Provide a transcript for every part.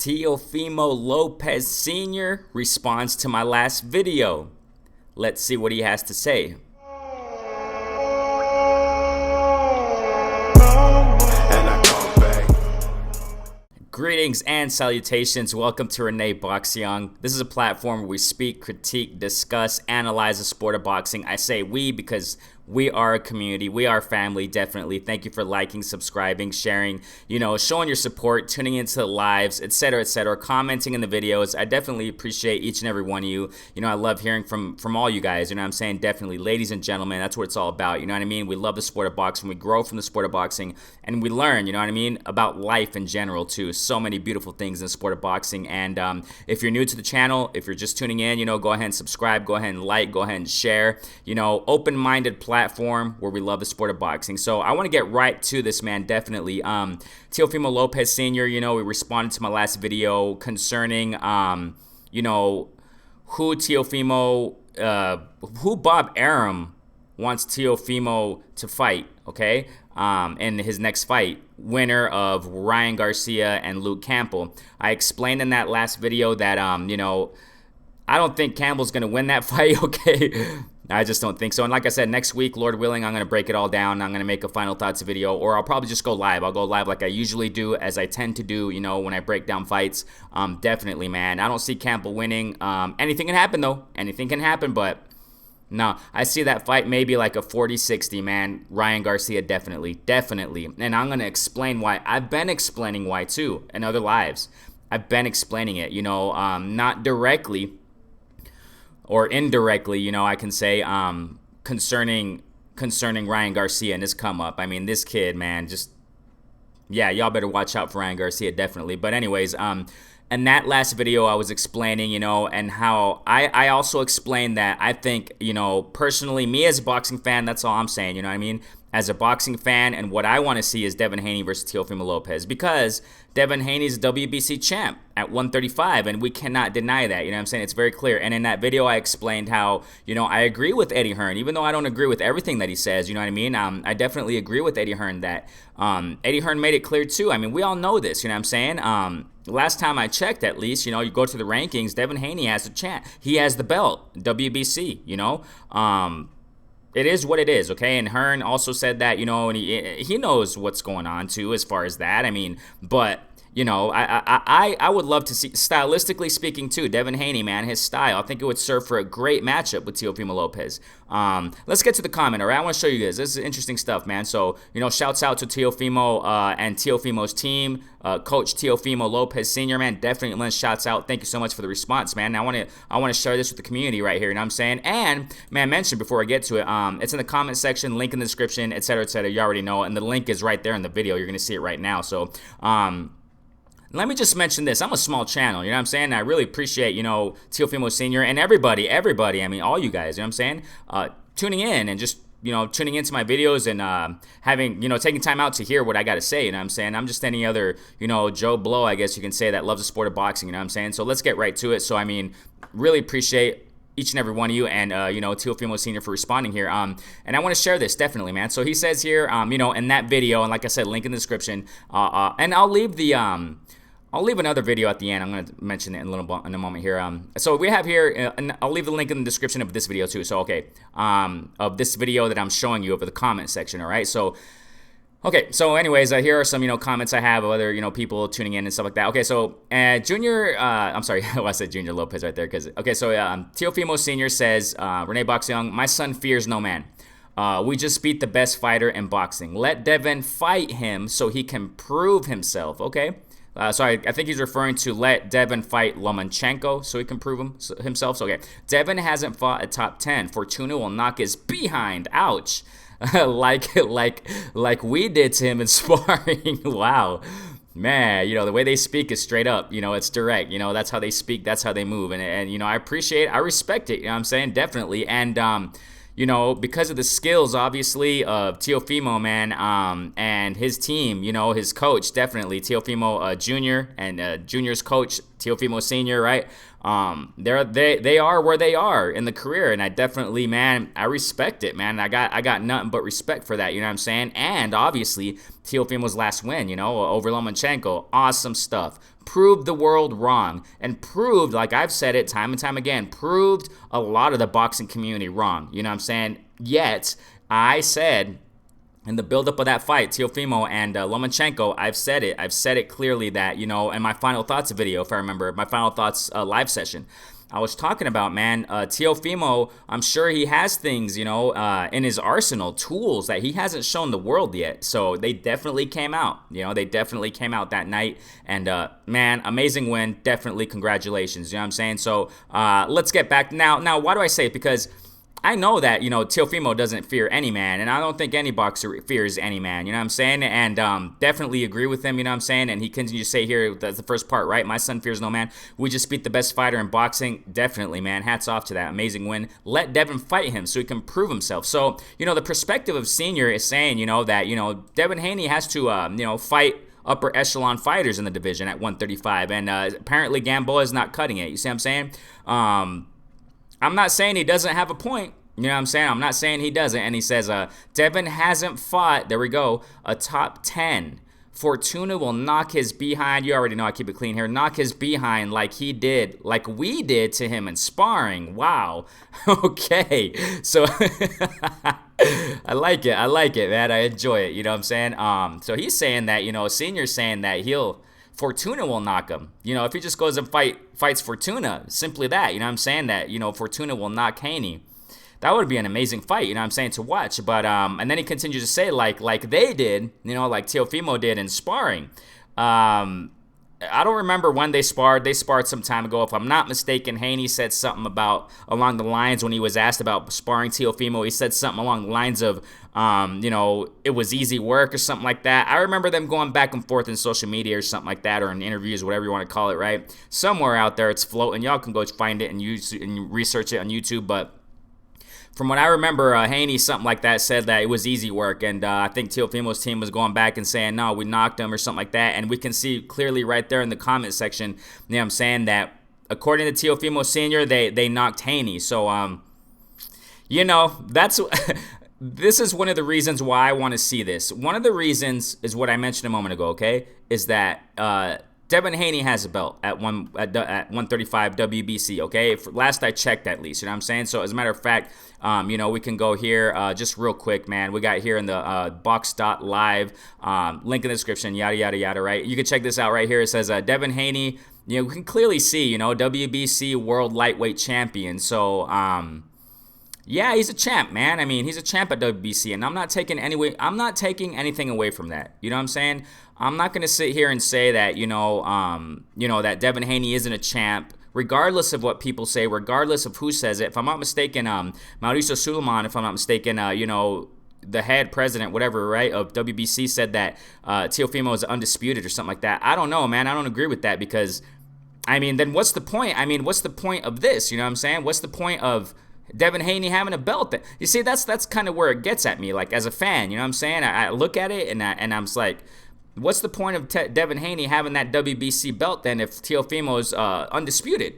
Teofimo Lopez Sr. responds to my last video. Let's see what he has to say. Greetings and salutations. Welcome to Renee Boxing. This is a platform where we speak, critique, discuss, analyze the sport of boxing. I say we because we are a community. We are family, definitely. Thank you for liking, subscribing, sharing, showing your support, tuning into the lives, etc., commenting in the videos. I definitely appreciate each and every one of you. I love hearing from all you guys. You know what I'm saying? Definitely. Ladies and gentlemen, that's what it's all about. You know what I mean? We love the sport of boxing. We grow from the sport of boxing, and we learn, you know what I mean, about life in general, too. So many beautiful things in the sport of boxing. And if you're new to the channel, if you're just tuning in, go ahead and subscribe, go ahead and like, go ahead and share. Open-minded platform where we love the sport of boxing. So I want to get right to this, man. Definitely. Teofimo Lopez Sr., we responded to my last video concerning, who Bob Arum wants Teofimo to fight, okay? In his next fight, winner of Ryan Garcia and Luke Campbell. I explained in that last video that, I don't think Campbell's going to win that fight, okay? I just don't think so. And like I said, next week, Lord willing, I'm going to break it all down. I'm going to make a final thoughts video, or I'll probably just go live. I'll go live like I usually do, as I tend to do, when I break down fights. Definitely, man. I don't see Campbell winning. Anything can happen, though. Anything can happen, but no, I see that fight maybe like a 40-60, man. Ryan Garcia, definitely. And I'm going to explain why. I've been explaining why, too, in other lives. I've been explaining it, not directly or indirectly, I can say, concerning Ryan Garcia and his come up. I mean, this kid, man, y'all better watch out for Ryan Garcia, definitely. But anyways, in that last video, I was explaining, and how I also explained that I think, personally, me as a boxing fan, that's all I'm saying, you know what I mean? As a boxing fan, and what I want to see is Devin Haney versus Teofimo Lopez, because Devin Haney's WBC champ at 135, and we cannot deny that, you know what I'm saying? It's very clear. And in that video, I explained how, I agree with Eddie Hearn, even though I don't agree with everything that he says, you know what I mean? I definitely agree with Eddie Hearn that Eddie Hearn made it clear too. I mean, we all know this, you know what I'm saying? Last time I checked, at least, you go to the rankings, Devin Haney has the champ. He has the belt, WBC, It is what it is, okay? And Hearn also said that, and he knows what's going on, too, as far as that. I mean, but, I would love to see, stylistically speaking, too, Devin Haney, man, his style. I think it would serve for a great matchup with Teofimo Lopez. Let's get to the comment, all right? I want to show you guys. This is interesting stuff, man. So, shouts out to Teofimo and Teofimo's team. Coach Teofimo Lopez Sr., man, definitely lends shouts out. Thank you so much for the response, man. I want to share this with the community right here, you know what I'm saying? And, man, mention before I get to it, it's in the comment section, link in the description, etc., etc. You already know, and the link is right there in the video. You're going to see it right now. So, let me just mention this. I'm a small channel, you know what I'm saying? I really appreciate, Teofimo Sr. and everybody, I mean, all you guys, you know what I'm saying? Tuning in and just, tuning into my videos and having, taking time out to hear what I got to say, you know what I'm saying? I'm just any other, Joe Blow, I guess you can say, that loves the sport of boxing, you know what I'm saying? So let's get right to it. So, I mean, really appreciate each and every one of you, and Teofimo Sr. for responding here. And I want to share this, definitely, man. So he says here, in that video, and like I said, link in the description, and I'll leave another video at the end. I'm going to mention it in a moment here. So we have here, and I'll leave the link in the description of this video too. So, okay, of this video that I'm showing you over the comment section, all right? So, okay, so anyways, here are some, comments I have of other, people tuning in and stuff like that. Okay, so Junior, I'm sorry, I said Junior Lopez right there. Okay, so Teofimo Sr. says, Renee Boxing, my son fears no man. We just beat the best fighter in boxing. Let Devin fight him so he can prove himself, okay? So I think he's referring to let Devin fight Lomachenko so he can prove himself. So, okay, Devin hasn't fought a top 10. Fortuna will knock his behind. Ouch. like we did to him in sparring. Wow. Man, the way they speak is straight up. It's direct. That's how they speak. That's how they move. And I appreciate it. I respect it. You know what I'm saying? Definitely. And, because of the skills, obviously, of Teofimo, man, and his team, his coach, definitely, Teofimo Jr. and Jr.'s coach, Teofimo Sr., right? They are where they are in the career, and I definitely, man, I respect it, man. I got nothing but respect for that, you know what I'm saying? And, obviously, Teofimo's last win, over Lomachenko, awesome stuff. proved the world wrong and proved, like I've said it time and time again, proved a lot of the boxing community wrong. You know what I'm saying? Yet, I said in the buildup of that fight, Teofimo and Lomachenko, I've said it clearly that, in my Final Thoughts video, if I remember, my Final Thoughts live session, I was talking about, man, Teofimo, I'm sure he has things, in his arsenal, tools that he hasn't shown the world yet. So they definitely came out. They definitely came out that night. And, man, amazing win. Definitely congratulations. You know what I'm saying? So let's get back. Now, why do I say it? Because I know that, Teofimo doesn't fear any man, and I don't think any boxer fears any man, you know what I'm saying? And definitely agree with him, you know what I'm saying? And he continues to say here, that's the first part, right? My son fears no man. We just beat the best fighter in boxing. Definitely, man. Hats off to that. Amazing win. Let Devin fight him so he can prove himself. So, the perspective of Senior is saying, that, Devin Haney has to, fight upper echelon fighters in the division at 135, and apparently Gamboa is not cutting it. You see what I'm saying? I'm not saying he doesn't have a point. You know what I'm saying? I'm not saying he doesn't. And he says, Devin hasn't fought, there we go, a top 10. Fortuna will knock his behind. You already know I keep it clean here. Knock his behind like we did to him in sparring. Wow. Okay. So I like it, man. I enjoy it. You know what I'm saying? So he's saying that, Senior's saying that Fortuna will knock him. If he just goes and fights Fortuna, simply that. You know what I'm saying? That, Fortuna will knock Haney. That would be an amazing fight, you know what I'm saying, to watch. But, and then he continues to say, like they did, like Teofimo did in sparring. I don't remember when they sparred. They sparred some time ago. If I'm not mistaken, Haney said something along the lines when he was asked about sparring Teofimo. He said something along the lines of, it was easy work or something like that. I remember them going back and forth in social media or something like that, or in interviews, whatever you want to call it, right? Somewhere out there it's floating. Y'all can go find it and research it on YouTube, but from what I remember, Haney, something like that, said that it was easy work, and I think Teofimo's team was going back and saying, no, we knocked him or something like that, and we can see clearly right there in the comment section, you know what I'm saying, that according to Teofimo Sr., they knocked Haney. So, that's this is one of the reasons why I want to see this. One of the reasons is what I mentioned a moment ago, okay, is that Devin Haney has a belt at 135 WBC, okay? Last I checked, at least, you know what I'm saying? So, as a matter of fact, we can go here just real quick, man. We got here in the box.live, link in the description, yada, yada, yada, right? You can check this out right here. It says Devin Haney, we can clearly see, WBC World Lightweight Champion. So, yeah, he's a champ, man. I mean, he's a champ at WBC, and I'm not taking anything away from that. You know what I'm saying? I'm not going to sit here and say that, that Devin Haney isn't a champ, regardless of what people say, regardless of who says it. If I'm not mistaken, Mauricio Suleiman, if I'm not mistaken, the head president, whatever, right, of WBC said that Teofimo is undisputed or something like that. I don't know, man. I don't agree with that because, then what's the point? What's the point of this? You know what I'm saying? What's the point of Devin Haney having a belt? You see, that's kind of where it gets at me, like, as a fan, you know what I'm saying? I look at it and I'm just like, what's the point of Devin Haney having that WBC belt then if Teofimo's undisputed?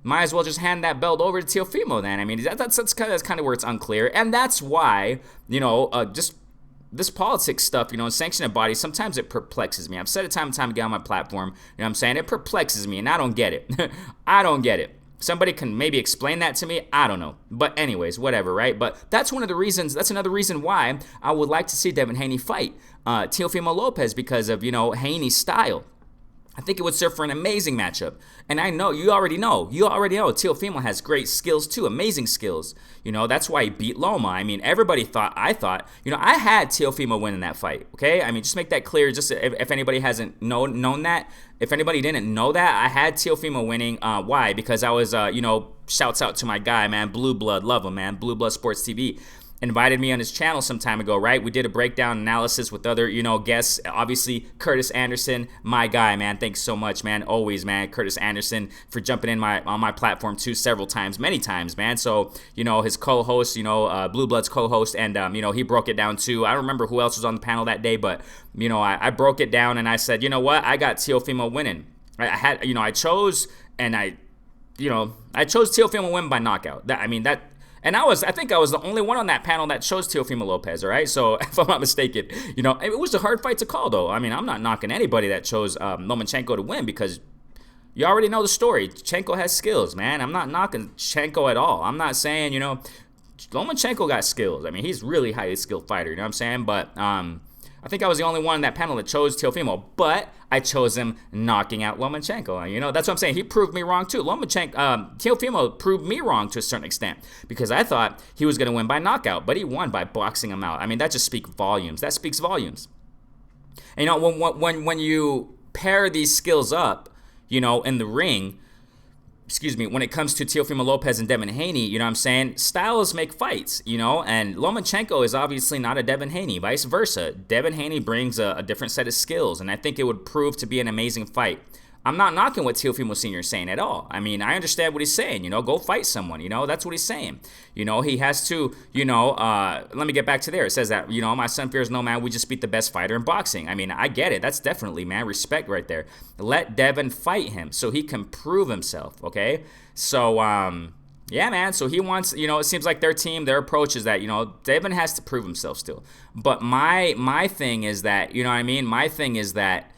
Might as well just hand that belt over to Teofimo then. That's kind of where it's unclear. And that's why, just this politics stuff, sanctioning bodies, sometimes it perplexes me. I've said it time and time again on my platform. You know what I'm saying? It perplexes me, and I don't get it. I don't get it. Somebody can maybe explain that to me. I don't know. But anyways, whatever, right? But that's one of the reasons. That's another reason why I would like to see Devin Haney fight Teofimo Lopez, because of, Haney's style. I think it would serve for an amazing matchup. And I know, you already know, Teofimo has great skills too, amazing skills. That's why he beat Loma. Everybody thought, I had Teofimo winning that fight, okay? Just make that clear, just if anybody hasn't known that. If anybody didn't know that, I had Teofimo winning. Why? Because I was, shouts out to my guy, man, Blue Blood, love him, man, Blue Blood Sports TV. Invited me on his channel some time ago, right? We did a breakdown analysis with other, guests. Obviously, Curtis Anderson, my guy, man. Thanks so much, man. Always, man. Curtis Anderson for jumping in on my platform too several times, many times, man. So, his co-host, Blue Blood's co-host, and, he broke it down too. I don't remember who else was on the panel that day, but, I broke it down and I said, you know what? I got Teofimo winning. I chose Teofimo to win by knockout. And I think I was the only one on that panel that chose Teofimo Lopez, all right? So, if I'm not mistaken, it was a hard fight to call, though. I'm not knocking anybody that chose Lomachenko to win because, You already know the story. Chenko has skills, man. I'm not knocking Chenko at all. I'm not saying, Lomachenko got skills. I mean, he's really highly skilled fighter, you know what I'm saying? But I think I was the only one in that panel that chose Teofimo, but I chose him knocking out Lomachenko. That's what I'm saying. He proved me wrong too. Teofimo proved me wrong to a certain extent because I thought he was going to win by knockout, but he won by boxing him out. I mean, that just speaks volumes. That speaks volumes. And, when you pair these skills up, in the ring, when it comes to Teofimo Lopez and Devin Haney, you know what I'm saying? Styles make fights, and Lomachenko is obviously not a Devin Haney, vice versa. Devin Haney brings a different set of skills, and I think it would prove to be an amazing fight. I'm not knocking what Teofimo Sr. is saying at all. I mean, I understand what he's saying, go fight someone, that's what he's saying. He has to, let me get back to there. It says that, my son fears no man, we just beat the best fighter in boxing. I mean, I get it. That's definitely, man, respect right there. Let Devin fight him so he can prove himself, okay? So, yeah, man, so he wants, it seems like their team, their approach is that, Devin has to prove himself still. But my thing is that, my thing is that,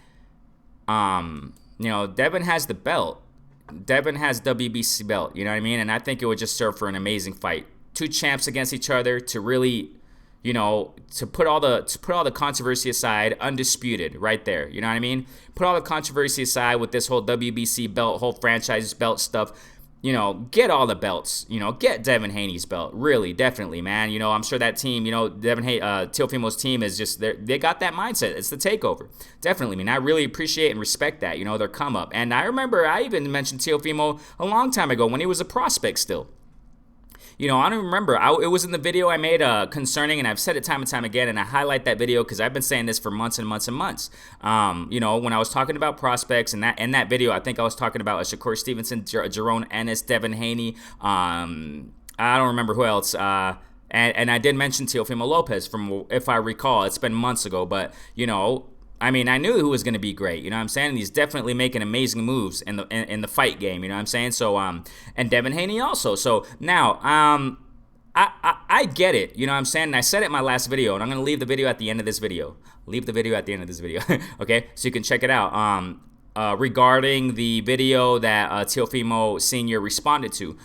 Devin has the belt. Devin has WBC belt, you know what I mean? And I think it would just serve for an amazing fight. Two champs against each other to really, to put all the controversy aside, undisputed right there, you know what I mean? Put all the controversy aside with this whole WBC belt, whole franchise belt stuff. Get all the belts, get Devin Haney's belt. Really, definitely, man. I'm sure that team, Teofimo's team is just, they got that mindset. It's the takeover. Definitely, man. I really appreciate and respect that, their come up. And I remember I even mentioned Teofimo a long time ago when he was a prospect still. I don't remember. It was in the video I made concerning, and I've said it time and time again, and I highlight that video because I've been saying this for months and months and months. When I was talking about prospects, and in that video, I think I was talking about Shakur Stevenson, Jerome Ennis, Devin Haney. I don't remember who else. And I did mention Teofimo Lopez from, if I recall, it's been months ago, but I knew who was going to be great, you know what I'm saying? And he's definitely making amazing moves in the fight game, you know what I'm saying? So, and Devin Haney also. So, now, I get it, you know what I'm saying? And I said it in my last video, and I'm going to leave the video at the end of this video. Okay? So you can check it out. Regarding the video that Teofimo Sr. responded to. You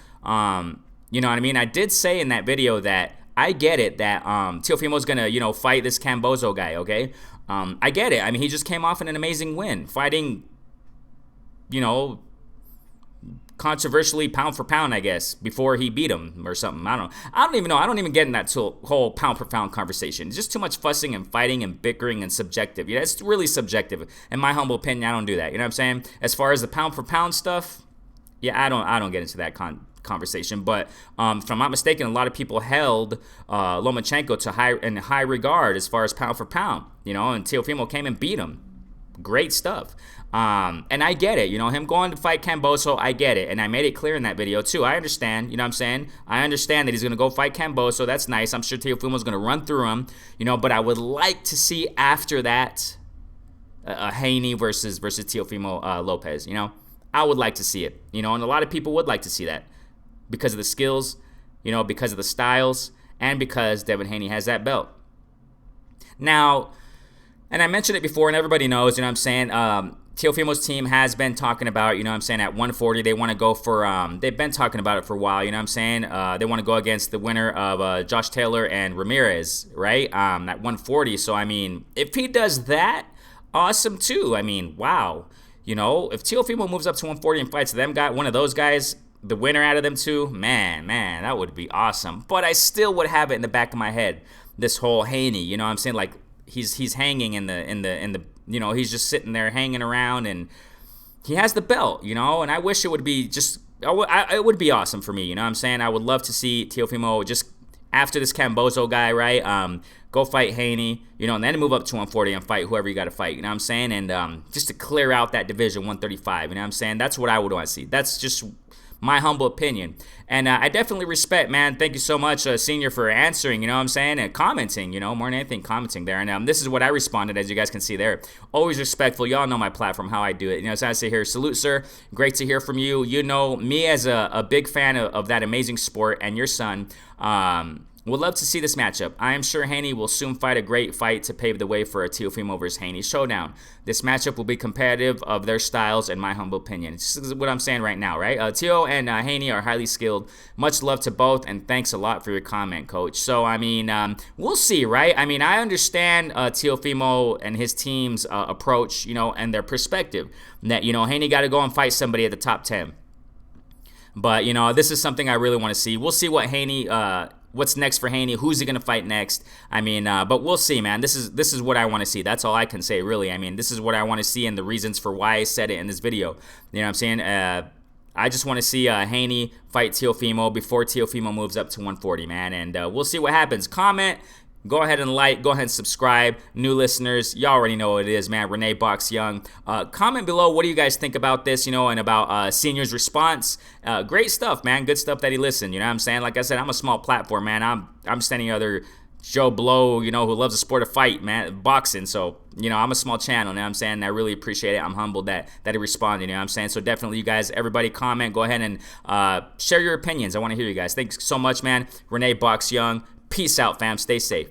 know what I mean? I did say in that video that I get it that Teofimo's going to, fight this Cambozo guy, okay? I get it. I mean, he just came off in an amazing win, fighting, controversially pound for pound, I guess, before he beat him or something. I don't even know. I don't even get in that whole pound for pound conversation. It's just too much fussing and fighting and bickering and subjective. Yeah, it's really subjective. In my humble opinion, I don't do that. You know what I'm saying? As far as the pound for pound stuff, yeah, I don't get into that conversation. But if I'm not mistaken, a lot of people held Lomachenko in high regard as far as pound for pound, and Teofimo came and beat him. Great stuff. And I get it, him going to fight Cambozo, I get it. And I made it clear in that video too. I understand, you know what I'm saying? I understand that he's going to go fight Cambozo. That's nice. I'm sure Teofimo's going to run through him, but I would like to see after that Haney versus Teofimo Lopez, I would like to see it, and a lot of people would like to see that. Because of the skills, because of the styles, and because Devin Haney has that belt. Now, and I mentioned it before, and everybody knows, what I'm saying, Teofimo's team has been talking about, at 140, they want to go for, they've been talking about it for a while, what I'm saying? They want to go against the winner of Josh Taylor and Ramirez, right, at 140. So, if he does that, awesome too. Wow. If Teofimo moves up to 140 and fights one of those guys, the winner out of them two, man, that would be awesome. But I still would have it in the back of my head, this whole Haney, what I'm saying, like he's hanging in the he's just sitting there hanging around, and he has the belt, and I wish it would be just, it would be awesome for me, what I'm saying? I would love to see Teofimo just after this Cambozo guy, right? Go fight Haney, and then move up to 140 and fight whoever you got to fight, you know what I'm saying? And just to clear out that division 135, you know what I'm saying? That's what I would want to see. That's just my humble opinion. And I definitely respect, man. Thank you so much, Senior, for answering, what I'm saying, and commenting, more than anything, commenting there. And this is what I responded, as you guys can see there. Always respectful. Y'all know my platform, how I do it. So I say here, salute, sir. Great to hear from you. Me as a big fan of that amazing sport, and your son, Would love to see this matchup. I am sure Haney will soon fight a great fight to pave the way for a Teofimo versus Haney showdown. This matchup will be competitive of their styles, in my humble opinion. This is what I'm saying right now, right? Teo and Haney are highly skilled. Much love to both, and thanks a lot for your comment, Coach. So, I mean, we'll see, right? I mean, I understand Teofimo and his team's approach, and their perspective. That, Haney got to go and fight somebody at the top 10. But, this is something I really want to see. We'll see what Haney... what's next for Haney? Who's he gonna fight next? I mean, but we'll see, man. This is what I want to see. That's all I can say, really. I mean, this is what I want to see, and the reasons for why I said it in this video. You know what I'm saying? I just want to see Haney fight Teofimo before Teofimo moves up to 140, man. And we'll see what happens. Comment. Go ahead and like, go ahead and subscribe. New listeners, y'all already know what it is, man. Renee Box Young. Comment below, what do you guys think about this, and about Senior's response. Great stuff, man. Good stuff that he listened, you know what I'm saying? Like I said, I'm a small platform, man. I'm standing other Joe Blow, who loves the sport of fight, man, boxing. So, I'm a small channel, you know what I'm saying? I really appreciate it. I'm humbled that he responded, you know what I'm saying? So definitely, you guys, everybody comment. Go ahead and share your opinions. I want to hear you guys. Thanks so much, man. Renee Box Young. Peace out, fam. Stay safe.